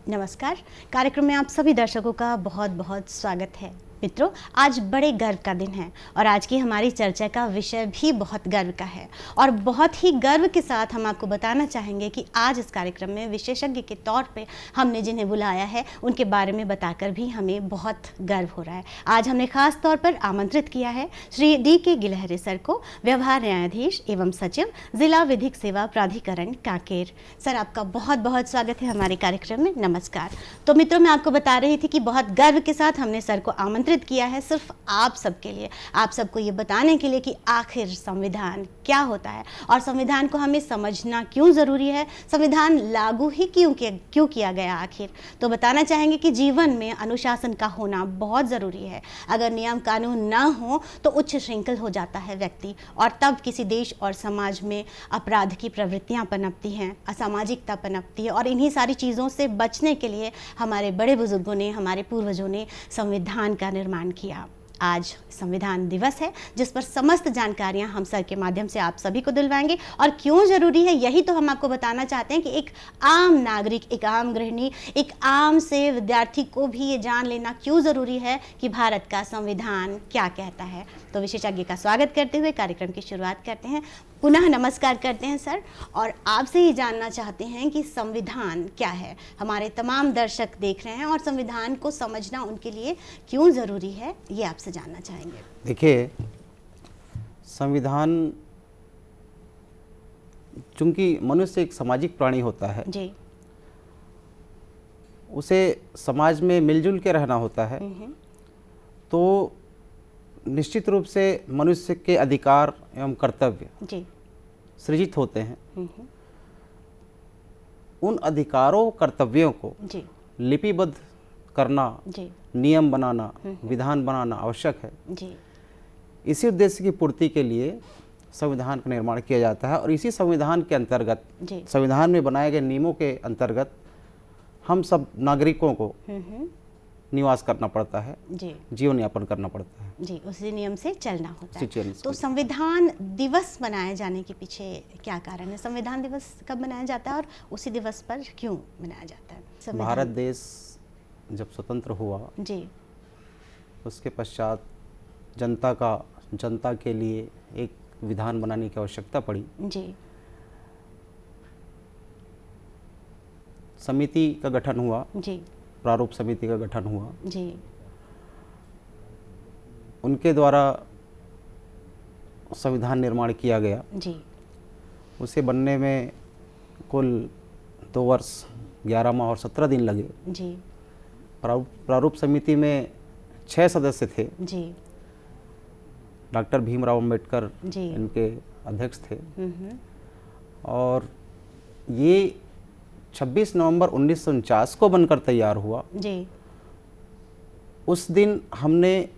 नमस्कार। कार्यक्रम में आप सभी दर्शकों का बहुत बहुत स्वागत है। मित्रों, आज बड़े गर्व का दिन है और आज की हमारी चर्चा का विषय भी बहुत गर्व का है और बहुत ही गर्व के साथ हम आपको बताना चाहेंगे कि आज इस कार्यक्रम में विशेषज्ञ के तौर पे हमने जिन्हें बुलाया है उनके बारे में बताकर भी हमें बहुत गर्व हो रहा है। आज हमने खास तौर पर आमंत्रित किया है श्री D.K. गिलहरी सर को, व्यवहार न्यायाधीश एवं सचिव, जिला विधिक सेवा प्राधिकरण कांकेर। सर, आपका बहुत बहुत स्वागत है हमारे कार्यक्रम में। नमस्कार। तो मित्रों, मैं आपको बता रही थी कि बहुत गर्व के साथ हमने सर को आमंत्रित किया है सिर्फ आप सबके लिए, आप सबको ये बताने के लिए कि आखिर संविधान क्या होता है और संविधान को हमें समझना क्यों ज़रूरी है, संविधान लागू ही क्यों किया गया आखिर। तो बताना चाहेंगे कि जीवन में अनुशासन का होना बहुत ज़रूरी है। अगर नियम कानून ना हो तो उच्च श्रृंखल हो जाता है व्यक्ति और तब किसी देश और समाज में अपराध की प्रवृत्तियाँ पनपती हैं, असामाजिकता पनपती है और इन्हीं सारी चीज़ों से बचने के लिए हमारे बड़े बुजुर्गों ने, हमारे पूर्वजों ने संविधान का निर्माण किया। आज संविधान दिवस है जिस पर समस्त जानकारियां हम सर के माध्यम से आप सभी को दिलवाएंगे और क्यों ज़रूरी है यही तो हम आपको बताना चाहते हैं कि एक आम नागरिक, एक आम गृहिणी, एक आम से विद्यार्थी को भी ये जान लेना क्यों ज़रूरी है कि भारत का संविधान क्या कहता है। तो विशेषज्ञ का स्वागत करते हुए कार्यक्रम की शुरुआत करते हैं। पुनः नमस्कार करते हैं सर और आपसे ही जानना चाहते हैं कि संविधान क्या है। हमारे तमाम दर्शक देख रहे हैं और संविधान को समझना उनके लिए क्यों ज़रूरी है ये आपसे जानना चाहेंगे। देखिए, संविधान, चूंकि मनुष्य एक सामाजिक प्राणी होता है जी, उसे समाज में मिलजुल के रहना होता है, तो निश्चित रूप से मनुष्य के अधिकार एवं कर्तव्य जी, सृजित होते हैं। उन अधिकारों कर्तव्यों को जी, लिपिबद्ध करना, जी, नियम बनाना, विधान बनाना आवश्यक है। जी, इसी उद्देश्य की पूर्ति के लिए संविधान का निर्माण किया जाता है और इसी संविधान के अंतर्गत, जी, संविधान में बनाए गए नियमों के अंतर्गत हम सब नागरिकों को निवास करना पड़ता है, जी, जीवन यापन करना पड़ता है, जी, उसी नियम से चलना होता उसी है। नियम से तो संविधान दिवस मनाए जाने के पीछे क्या कारण है? संविधान दिवस कब मनाया जाता है और उसी दिवस पर क्यों मनाया जाता है? भारत देश जब स्वतंत्र हुआ, जी, उसके पश्चात जनता के लिए एक विधान बनाने की आवश्यकता पड़ी। जी, समिति का गठन हुआ, जी, प्रारूप समिति का गठन हुआ। जी, उनके द्वारा संविधान निर्माण किया गया। जी, उसे बनने में कुल 2 वर्ष 11 माह और 17 दिन लगे। जी, प्रारूप समिति में 6 सदस्य थे। जी, डॉक्टर भीमराव अंबेडकर जी, इनके अध्यक्ष थे और ये 26 नवंबर 1949 को बनकर तैयार हुआ। जी, उस दिन हमने,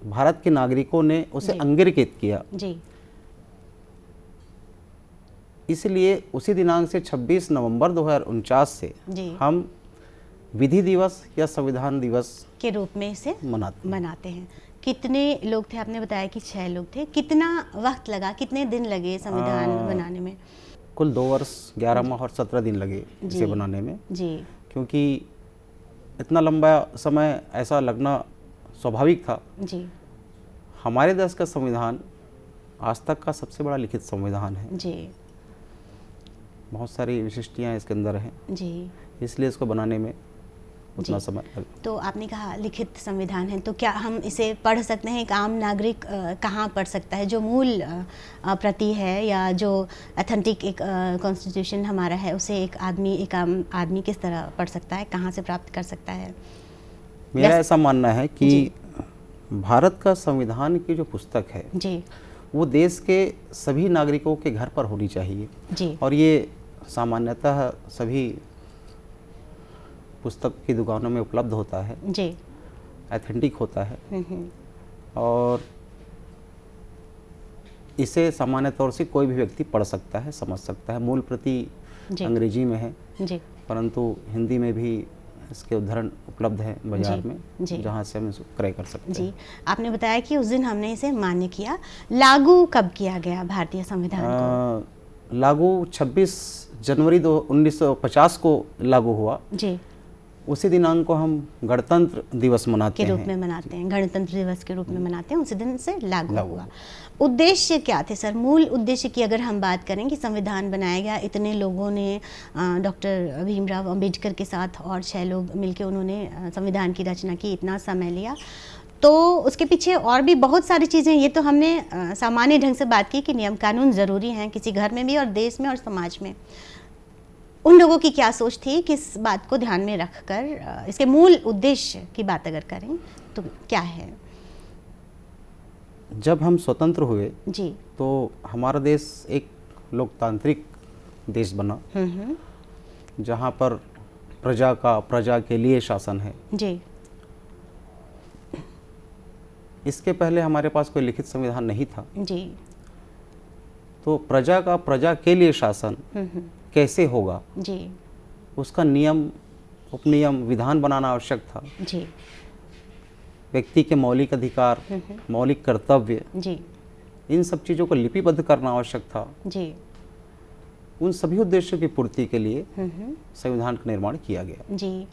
भारत के नागरिकों ने उसे जी, अंगीकृत किया, जी, इसलिए उसी दिनांक से 26 नवंबर 2049 से जी, हम विधि दिवस या संविधान दिवस के रूप में इसे मनाते हैं। कितने लोग थे? आपने बताया कि 6 लोग थे। कितना वक्त लगा, कितने दिन लगे संविधान बनाने में? कुल 2 वर्ष 11 माह और 17 दिन लगे इसे जी, बनाने में। जी, क्योंकि इतना लंबा समय ऐसा लगना स्वाभाविक था। जी, हमारे देश का संविधान आज तक का सबसे बड़ा लिखित संविधान है। जी, बहुत सारी विशिष्टियाँ इसके अंदर हैं, जी, इसलिए इसको बनाने में उतना जी। समय लगा। तो आपने कहा लिखित संविधान है, तो क्या हम इसे पढ़ सकते हैं? एक आम नागरिक कहाँ पढ़ सकता है? जो मूल प्रति है या जो अथेंटिक एक कॉन्स्टिट्यूशन हमारा है उसे एक आम आदमी किस तरह पढ़ सकता है? कहाँ से प्राप्त कर सकता है? मेरा ऐसा मानना है कि भारत का संविधान की जो पुस्तक है, जी, वो देश के सभी नागरिकों के घर पर होनी चाहिए। जी, और ये सामान्यतः सभी पुस्तक की दुकानों में उपलब्ध होता है, जी, ऑथेंटिक होता है और इसे सामान्य तौर से कोई भी व्यक्ति पढ़ सकता है, समझ सकता है। मूल प्रति अंग्रेजी में है, जी, परंतु हिंदी में भी इसके उदाहरण उपलब्ध हैं बाजार में, जहाँ से हम इसको क्रय कर सकते हैं। जी, आपने बताया कि उस दिन हमने इसे मान्य किया। लागू कब किया गया भारतीय संविधान को? लागू 26 जनवरी 1950 को लागू हुआ, जी, उसी दिनांक को हम गणतंत्र दिवस मनाते के रूप हैं। में मनाते हैं, गणतंत्र दिवस के रूप में मनाते हैं, उसी दिन से लागू हुआ। उद्देश्य क्या थे सर? मूल उद्देश्य की अगर हम बात करें कि संविधान बनाया गया, इतने लोगों ने डॉक्टर भीमराव अंबेडकर के साथ और 6 लोग मिलकर उन्होंने संविधान की रचना की, इतना समय लिया, तो उसके पीछे और भी बहुत सारी चीज़ें, ये तो हमने सामान्य ढंग से बात की कि नियम कानून ज़रूरी हैं किसी घर में भी और देश में और समाज में। उन लोगों की क्या सोच थी कि इस बात को ध्यान में रखकर इसके मूल उद्देश्य की बात अगर करें तो क्या है? जब हम स्वतंत्र हुए जी, तो हमारा देश एक लोकतांत्रिक देश बना, जहाँ पर प्रजा के लिए शासन है। जी, इसके पहले हमारे पास कोई लिखित संविधान नहीं था, जी, तो प्रजा के लिए शासन कैसे होगा, जी, उसका नियम उपनियम विधान बनाना आवश्यक था। जी, व्यक्ति के मौलिक अधिकार, मौलिक कर्तव्य, जी, इन सब चीज़ों को लिपिबद्ध करना आवश्यक था। जी, उन सभी उद्देश्यों की पूर्ति के लिए संविधान का निर्माण किया गया। जी।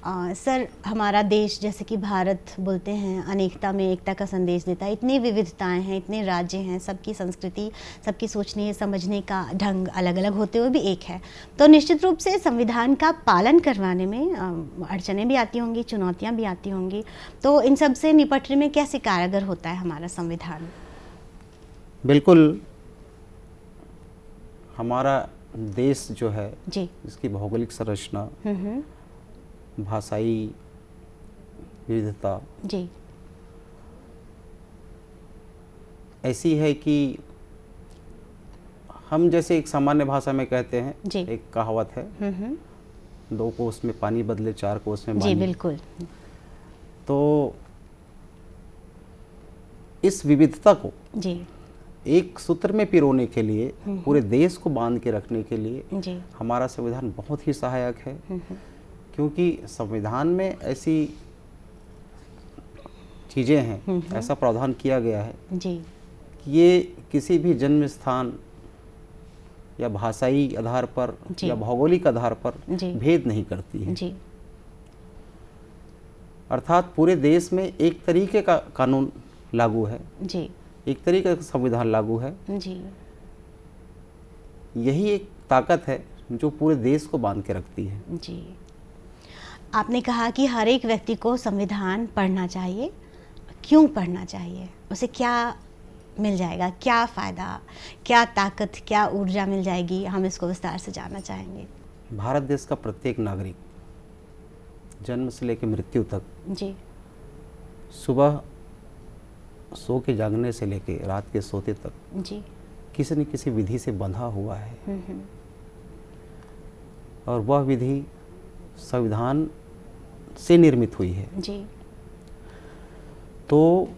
सर, हमारा देश जैसे कि भारत बोलते हैं अनेकता में एकता का संदेश देता है, इतनी विविधताएं हैं, इतने राज्य हैं, सबकी संस्कृति, सबकी सोचने समझने का ढंग अलग अलग होते हुए भी एक है, तो निश्चित रूप से संविधान का पालन करवाने में अड़चनें भी आती होंगी, चुनौतियां भी आती होंगी, तो इन सब से निपटने में कैसे कारगर होता है हमारा संविधान? बिल्कुल, हमारा देश जो है, जी, इसकी भौगोलिक संरचना, भाषाई विविधता जी, ऐसी है कि हम जैसे एक सामान्य भाषा में कहते हैं, जी, एक कहावत है, 2 कोस में पानी बदले 4 कोस में जी, पानी। बिल्कुल, तो इस विविधता को जी, एक सूत्र में पिरोने के लिए, पूरे देश को बांध के रखने के लिए जी, हमारा संविधान बहुत ही सहायक है, क्योंकि संविधान में ऐसी चीज़ें हैं, ऐसा प्रावधान किया गया है जी, कि ये किसी भी जन्म स्थान या भाषाई आधार पर जी, या भौगोलिक आधार पर जी, भेद नहीं करती है। जी, अर्थात पूरे देश में एक तरीके का कानून लागू है, जी, एक तरीके का संविधान लागू है। जी, यही एक ताकत है जो पूरे देश को बांध के रखती है। जी। आपने कहा कि हर एक व्यक्ति को संविधान पढ़ना चाहिए, क्यों पढ़ना चाहिए? उसे क्या मिल जाएगा, क्या फ़ायदा, क्या ताकत, क्या ऊर्जा मिल जाएगी? हम इसको विस्तार से जानना चाहेंगे। भारत देश का प्रत्येक नागरिक जन्म से लेकर मृत्यु तक, जी, सुबह सो के जागने से लेकर रात के सोते तक, जी, किसी न किसी विधि से बंधा हुआ है, और वह विधि संविधान से निर्मित हुई है। जी, तो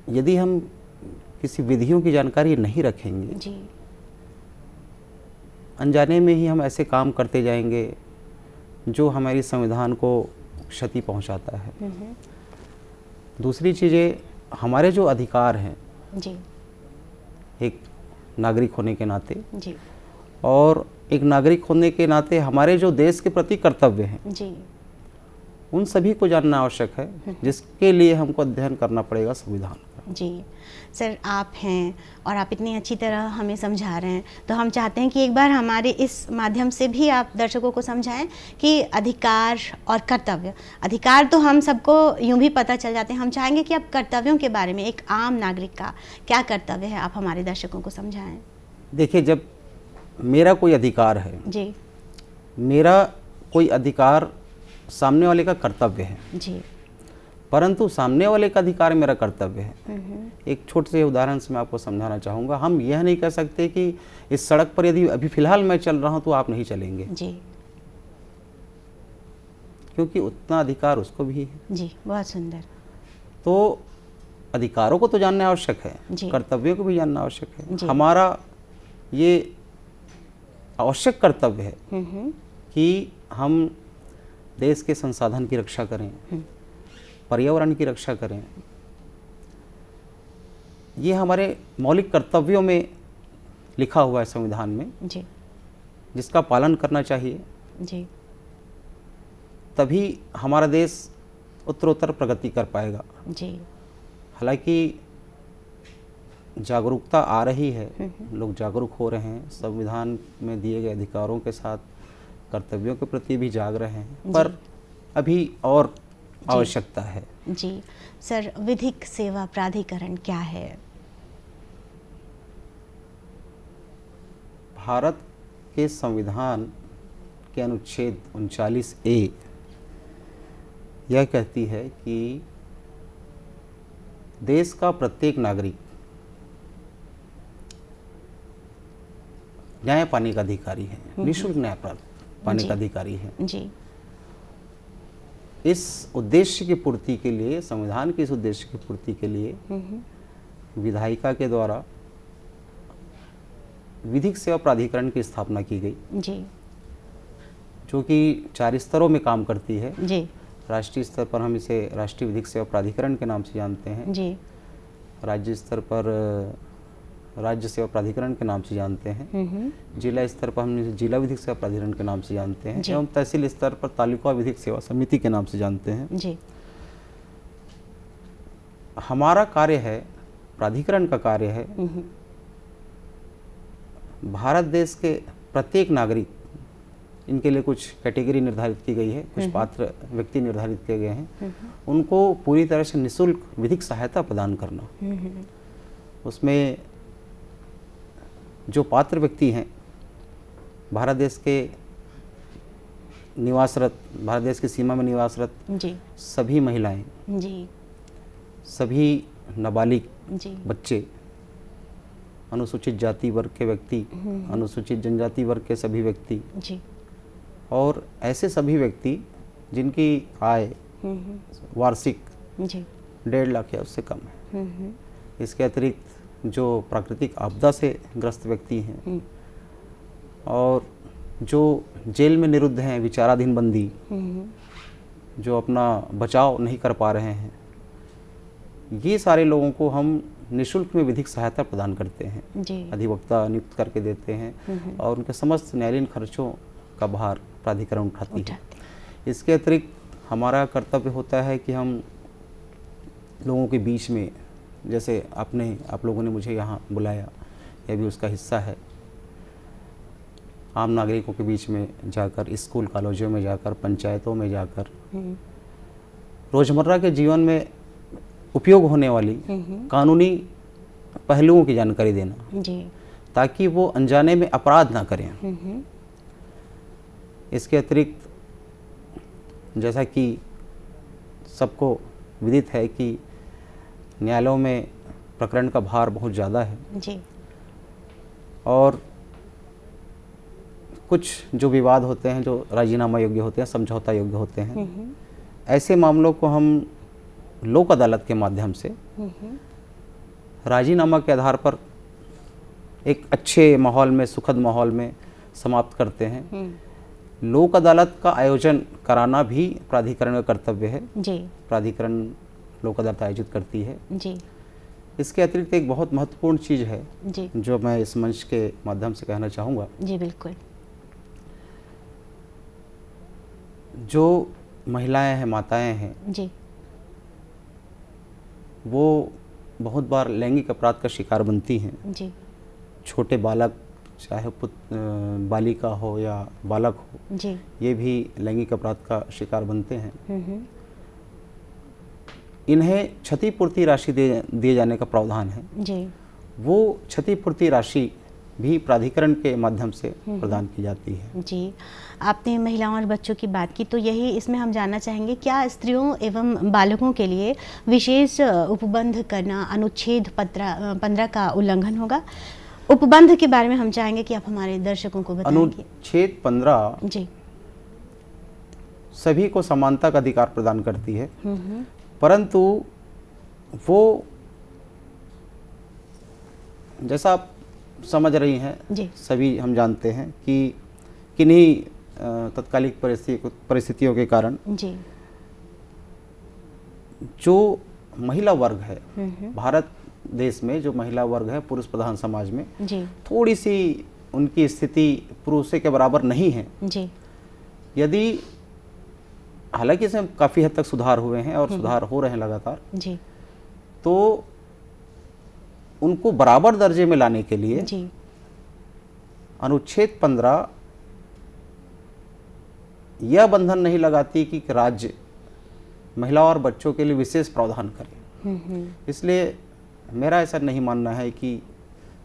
यदि हम किसी विधियों की जानकारी नहीं रखेंगे, जी, अनजाने में ही हम ऐसे काम करते जाएंगे जो हमारी संविधान को क्षति पहुंचाता है। दूसरी चीज़ें, हमारे जो अधिकार हैं जी, एक नागरिक होने के नाते, जी, और एक नागरिक होने के नाते हमारे जो देश के प्रति कर्तव्य हैं, जी, उन सभी को जानना आवश्यक है, जिसके लिए हमको अध्ययन करना पड़ेगा संविधान का। जी। सर, आप हैं और आप इतनी अच्छी तरह हमें समझा रहे हैं, तो हम चाहते हैं कि एक बार हमारे इस माध्यम से भी आप दर्शकों को समझाएं कि अधिकार और कर्तव्य, अधिकार तो हम सबको यूं भी पता चल जाते हैं, हम चाहेंगे कि आप कर्तव्यों के बारे में, एक आम नागरिक का क्या कर्तव्य है, आप हमारे दर्शकों को समझाएं। देखिए, जब मेरा कोई अधिकार है, जी, मेरा कोई अधिकार सामने वाले का कर्तव्य है, जी, परंतु सामने वाले का अधिकार मेरा कर्तव्य है। एक छोटे से उदाहरण से मैं आपको समझाना चाहूँगा। हम यह नहीं कह सकते कि इस सड़क पर यदि अभी फ़िलहाल मैं चल रहा हूँ तो आप नहीं चलेंगे, जी, क्योंकि उतना अधिकार उसको भी है। जी, बहुत सुंदर। तो अधिकारों को तो जानना आवश्यक है, जी। कर्तव्यों को भी जानना आवश्यक है। जी। हमारा ये आवश्यक कर्तव्य है कि हम देश के संसाधन की रक्षा करें, पर्यावरण की रक्षा करें। ये हमारे मौलिक कर्तव्यों में लिखा हुआ है संविधान में। जी, जिसका पालन करना चाहिए, जी तभी हमारा देश उत्तरोत्तर प्रगति कर पाएगा। जी हालांकि जागरूकता आ रही है, लोग जागरूक हो रहे हैं, संविधान में दिए गए अधिकारों के साथ कर्तव्यों के प्रति भी जाग रहे हैं, पर अभी और आवश्यकता है। जी सर, विधिक सेवा प्राधिकरण क्या है? भारत के संविधान के अनुच्छेद 39A यह कहती है कि देश का प्रत्येक नागरिक न्याय पाने का अधिकारी है, निःशुल्क न्याय पाने का अधिकारी है। जी इस उद्देश्य की पूर्ति के लिए, संविधान के इस उद्देश्य की पूर्ति के लिए विधायिका के द्वारा विधिक सेवा प्राधिकरण की स्थापना की गई, जी जो कि 4 स्तरों में काम करती है। जी राष्ट्रीय स्तर पर हम इसे राष्ट्रीय विधिक सेवा प्राधिकरण के नाम से जानते हैं। जी राज्य स्तर पर राज्य सेवा प्राधिकरण के नाम से जानते हैं। जिला स्तर पर हम इसे जिला विधिक सेवा प्राधिकरण के नाम से जानते हैं, एवं तहसील स्तर पर तालुका विधिक सेवा समिति के नाम से जानते हैं। जी हमारा कार्य है, प्राधिकरण का कार्य है, भारत देश के प्रत्येक नागरिक, इनके लिए कुछ कैटेगरी निर्धारित की गई है, कुछ पात्र व्यक्ति निर्धारित किए गए हैं, उनको पूरी तरह से निःशुल्क विधिक सहायता प्रदान करना। उसमें जो पात्र व्यक्ति हैं, भारत देश के निवासरत, भारत देश की सीमा में निवासरत जी सभी महिलाएं, जी सभी नाबालिग जी बच्चे, अनुसूचित जाति वर्ग के व्यक्ति, अनुसूचित जनजाति वर्ग के सभी व्यक्ति, जी और ऐसे सभी व्यक्ति जिनकी आय वार्षिक जी 1.5 लाख या उससे कम है। इसके अतिरिक्त जो प्राकृतिक आपदा से ग्रस्त व्यक्ति हैं और जो जेल में निरुद्ध हैं, विचाराधीन बंदी, जो अपना बचाव नहीं कर पा रहे हैं, ये सारे लोगों को हम निःशुल्क में विधिक सहायता प्रदान करते हैं। जी अधिवक्ता नियुक्त करके देते हैं और उनके समस्त न्यायालयीन खर्चों का भार प्राधिकरण उठाती है। इसके अतिरिक्त हमारा कर्तव्य होता है कि हम लोगों के बीच में, जैसे आप लोगों ने मुझे यहाँ बुलाया, यह भी उसका हिस्सा है, आम नागरिकों के बीच में जाकर, स्कूल कॉलेजों में जाकर, पंचायतों में जाकर, रोजमर्रा के जीवन में उपयोग होने वाली कानूनी पहलुओं की जानकारी देना, जी ताकि वो अनजाने में अपराध ना करें। इसके अतिरिक्त जैसा कि सबको विदित है कि न्यायालयों में प्रकरण का भार बहुत ज़्यादा है जी और कुछ जो विवाद होते हैं, जो राजीनामा योग्य होते हैं, समझौता योग्य होते हैं, ऐसे मामलों को हम लोक अदालत के माध्यम से राजीनामा के आधार पर एक अच्छे माहौल में, सुखद माहौल में समाप्त करते हैं। लोक अदालत का आयोजन कराना भी प्राधिकरण का कर्तव्य है। जी प्राधिकरण लोक अदालत आयोजित करती है। जी इसके अतिरिक्त एक बहुत महत्वपूर्ण चीज़ है जी जो मैं इस मंच के माध्यम से कहना चाहूँगा। जी बिल्कुल। जो महिलाएं हैं, माताएं हैं, जी वो बहुत बार लैंगिक अपराध का शिकार बनती हैं। जी छोटे बालक, चाहे बालिका हो या बालक हो, जी ये भी लैंगिक अपराध का शिकार बनते हैं। इन्हें क्षतिपूर्ति राशि दिए जाने का प्रावधान है। जी वो क्षतिपूर्ति राशि भी प्राधिकरण के माध्यम से प्रदान की जाती है। जी, आपने महिलाओं और बच्चों की बात की, तो यही इसमें हम जानना चाहेंगे, क्या स्त्रियों एवं बालकों के लिए विशेष उपबंध करना अनुच्छेद 15 का उल्लंघन होगा? उपबंध के बारे में हम चाहेंगे कि आप हमारे दर्शकों को बताएंगे। अनुच्छेद 15 जी सभी को समानता का अधिकार प्रदान करती है, परंतु वो, जैसा आप समझ रही हैं, जी सभी हम जानते हैं कि किन्हीं तत्कालिक परिस्थितियों के कारण जी जो महिला वर्ग है, भारत देश में जो महिला वर्ग है, पुरुष प्रधान समाज में जी थोड़ी सी उनकी स्थिति पुरुषों के बराबर नहीं है, जी यदि हालांकि इसमें काफ़ी हद तक सुधार हुए हैं और सुधार हो रहे हैं लगातार, जी तो उनको बराबर दर्जे में लाने के लिए जी अनुच्छेद 15 यह बंधन नहीं लगाती कि राज्य महिला और बच्चों के लिए विशेष प्रावधान करे। इसलिए मेरा ऐसा नहीं मानना है कि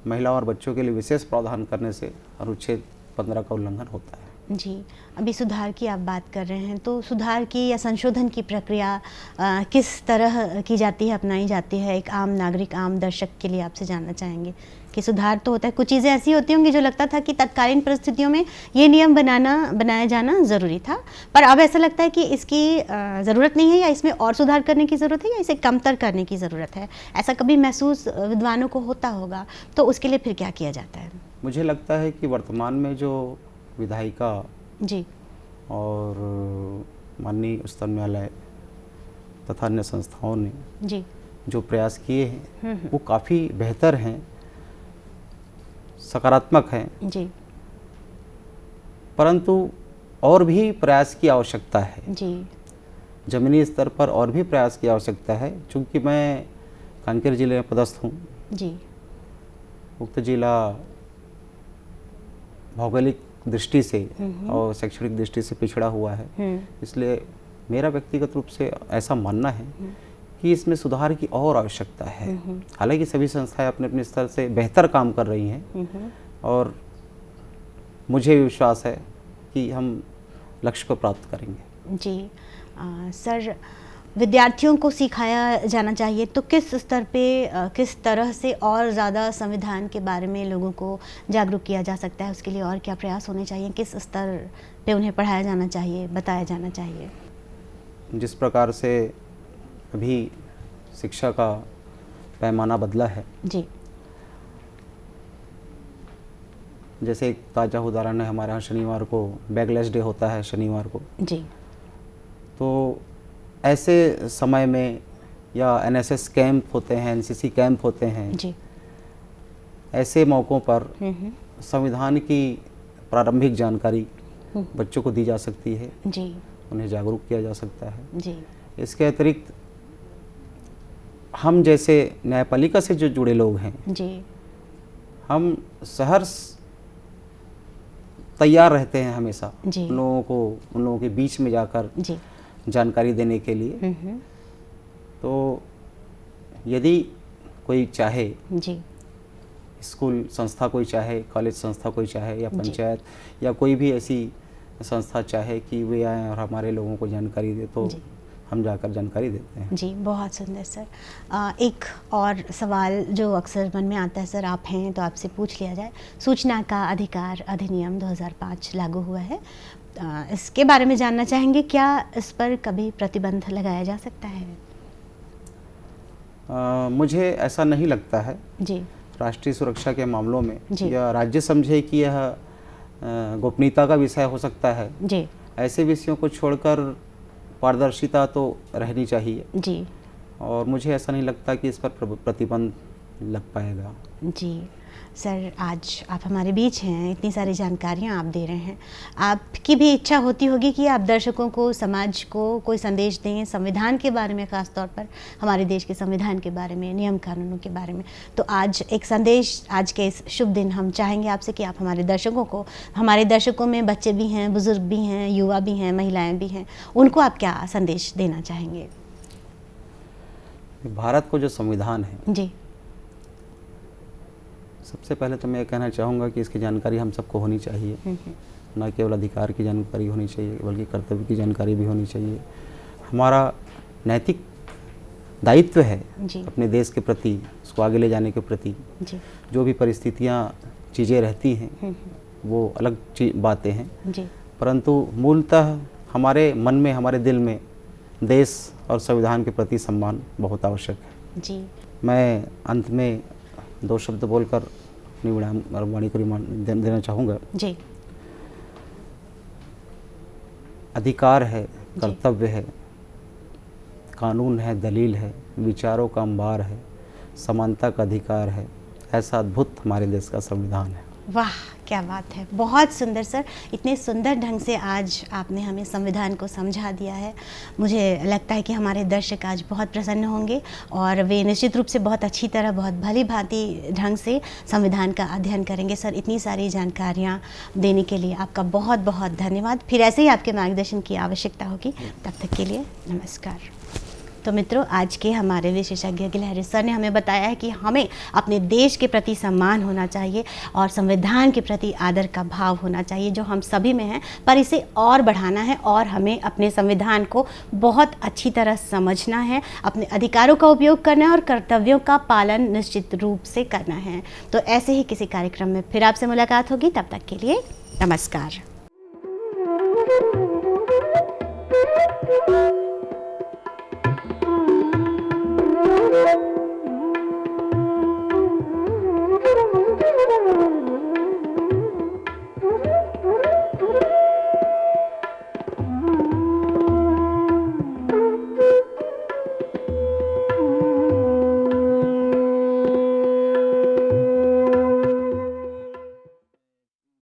महिला और बच्चों के लिए विशेष प्रावधान करने से अनुच्छेद 15 का उल्लंघन होता है। जी, अभी सुधार की आप बात कर रहे हैं, तो सुधार की या संशोधन की प्रक्रिया किस तरह की जाती है, अपनाई जाती है? एक आम नागरिक, आम दर्शक के लिए आपसे जानना चाहेंगे कि सुधार तो होता है, कुछ चीज़ें ऐसी होती होंगी जो लगता था कि तत्कालीन परिस्थितियों में ये नियम बनाया जाना ज़रूरी था, पर अब ऐसा लगता है कि इसकी ज़रूरत नहीं है, या इसमें और सुधार करने की ज़रूरत है, या इसे कमतर करने की ज़रूरत है? ऐसा कभी महसूस विद्वानों को होता होगा, तो उसके लिए फिर क्या किया जाता है? मुझे लगता है कि वर्तमान में जो विधायिका जी और माननीय उच्चतम न्यायालय तथा अन्य संस्थाओं ने जी जो प्रयास किए हैं वो काफ़ी बेहतर हैं, सकारात्मक हैं, जी परंतु और भी प्रयास की आवश्यकता है। जी जमीनी स्तर पर और भी प्रयास की आवश्यकता है। चूँकि मैं कांकेर जिले में पदस्थ हूँ, जी उक्त जिला भौगोलिक दृष्टि से और शैक्षणिक दृष्टि से पिछड़ा हुआ है, इसलिए मेरा व्यक्तिगत रूप से ऐसा मानना है कि इसमें सुधार की और आवश्यकता है। हालांकि सभी संस्थाएं अपने अपने स्तर से बेहतर काम कर रही हैं और मुझे विश्वास है कि हम लक्ष्य को प्राप्त करेंगे। जी सर, विद्यार्थियों को सिखाया जाना चाहिए तो किस स्तर पे, किस तरह से और ज़्यादा संविधान के बारे में लोगों को जागरूक किया जा सकता है? उसके लिए और क्या प्रयास होने चाहिए? किस स्तर पे उन्हें पढ़ाया जाना चाहिए, बताया जाना चाहिए? जिस प्रकार से अभी शिक्षा का पैमाना बदला है, जी जैसे एक ताज़ा उदाहरण है, हमारे यहाँ शनिवार को बैगलेस डे होता है शनिवार को, जी तो ऐसे समय में या एनएसएस कैंप होते हैं, एनसीसी कैंप होते हैं, जी ऐसे मौक़ों पर संविधान की प्रारंभिक जानकारी बच्चों को दी जा सकती है, जी उन्हें जागरूक किया जा सकता है। जी इसके अतिरिक्त हम जैसे न्यायपालिका से जो जुड़े लोग हैं, जी हम सहर्ष तैयार रहते हैं हमेशा जी उन लोगों के बीच में जाकर जी जानकारी देने के लिए। तो यदि कोई चाहे, जी स्कूल संस्था कोई चाहे, कॉलेज संस्था कोई चाहे, या पंचायत या कोई भी ऐसी संस्था चाहे कि वे आएँ और हमारे लोगों को जानकारी दे, तो हम जाकर जानकारी देते हैं। जी, बहुत सुंदर सर। एक और सवाल जो अक्सर मन में आता है सर, आप हैं तो आपसे पूछ लिया जाए। सूचना का अधिकार अधिनियम 2005 लागू हुआ है, इसके बारे में जानना चाहेंगे, क्या इस पर कभी प्रतिबंध लगाया जा सकता है? मुझे ऐसा नहीं लगता है। जी राष्ट्रीय सुरक्षा के मामलों में या राज्य समझे कि यह गोपनीयता का विषय हो सकता है, जी ऐसे विषयों को छोड़कर पारदर्शिता तो रहनी चाहिए जी और मुझे ऐसा नहीं लगता कि इस पर प्रतिबंध लग पाएगा। जी सर, आज आप हमारे बीच हैं, इतनी सारी जानकारियाँ आप दे रहे हैं, आपकी भी इच्छा होती होगी कि आप दर्शकों को, समाज को कोई संदेश दें संविधान के बारे में, ख़ास तौर पर हमारे देश के संविधान के बारे में, नियम कानूनों के बारे में। तो आज एक संदेश, आज के इस शुभ दिन हम चाहेंगे आपसे कि आप हमारे दर्शकों को, हमारे दर्शकों में बच्चे भी हैं, बुज़ुर्ग भी हैं, युवा भी हैं, महिलाएँ भी हैं, उनको आप क्या संदेश देना चाहेंगे? भारत को जो संविधान है, जी सबसे पहले तो मैं कहना चाहूँगा कि इसकी जानकारी हम सबको होनी चाहिए। न केवल अधिकार की जानकारी होनी चाहिए, बल्कि कर्तव्य की जानकारी भी होनी चाहिए। हमारा नैतिक दायित्व है अपने देश के प्रति, उसको आगे ले जाने के प्रति। जो भी परिस्थितियाँ, चीज़ें रहती हैं वो अलग बातें हैं, परंतु मूलतः हमारे मन में, हमारे दिल में देश और संविधान के प्रति सम्मान बहुत आवश्यक है। जी मैं अंत में 2 शब्द बोलकर अपनी वाणी को देना चाहूँगा। जी अधिकार है, कर्तव्य है, कानून है, दलील है, विचारों का अंबार है, समानता का अधिकार है, ऐसा अद्भुत हमारे देश का संविधान है। वाह, क्या बात है, बहुत सुंदर सर। इतने सुंदर ढंग से आज आपने हमें संविधान को समझा दिया है। मुझे लगता है कि हमारे दर्शक आज बहुत प्रसन्न होंगे और वे निश्चित रूप से बहुत अच्छी तरह, बहुत भली भांति ढंग से संविधान का अध्ययन करेंगे। सर, इतनी सारी जानकारियाँ देने के लिए आपका बहुत बहुत धन्यवाद। फिर ऐसे ही आपके मार्गदर्शन की आवश्यकता होगी। तब तक के लिए नमस्कार। तो मित्रों, आज के हमारे विशेषज्ञ गिलहरी सर ने हमें बताया है कि हमें अपने देश के प्रति सम्मान होना चाहिए और संविधान के प्रति आदर का भाव होना चाहिए, जो हम सभी में है, पर इसे और बढ़ाना है और हमें अपने संविधान को बहुत अच्छी तरह समझना है, अपने अधिकारों का उपयोग करना है और कर्तव्यों का पालन निश्चित रूप से करना है। तो ऐसे ही किसी कार्यक्रम में फिर आपसे मुलाकात होगी। तब तक के लिए नमस्कार।